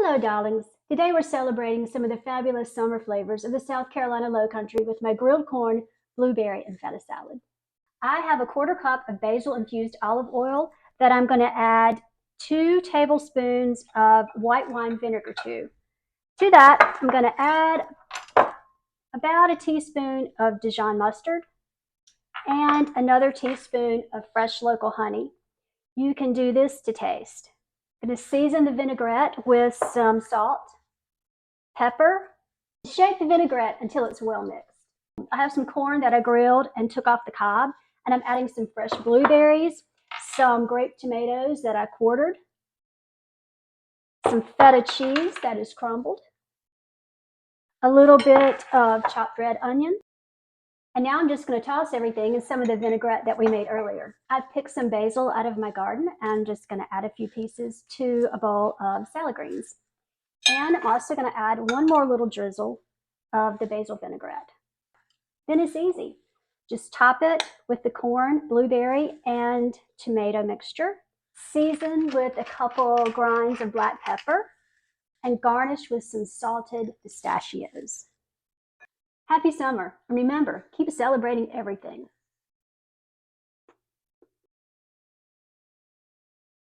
Hello, darlings. Today we're celebrating some of the fabulous summer flavors of the South Carolina Lowcountry with my grilled corn, blueberry, and feta salad. I have a quarter cup of basil-infused olive oil that I'm going to add 2 tablespoons of white wine vinegar to. To that, I'm going to add about a teaspoon of Dijon mustard and another teaspoon of fresh local honey. You can do this to taste. I'm going to season the vinaigrette with some salt, pepper. Shake the vinaigrette until it's well mixed. I have some corn that I grilled and took off the cob, and I'm adding some fresh blueberries, some grape tomatoes that I quartered, some feta cheese that is crumbled, a little bit of chopped red onion, and now I'm just going to toss everything in some of the vinaigrette that we made earlier. I picked some basil out of my garden, and I'm just going to add a few pieces to a bowl of salad greens. And I'm also going to add one more little drizzle of the basil vinaigrette. Then it's easy. Just top it with the corn, blueberry, and tomato mixture. Season with a couple grinds of black pepper and garnish with some salted pistachios. Happy summer, and remember, keep celebrating everything.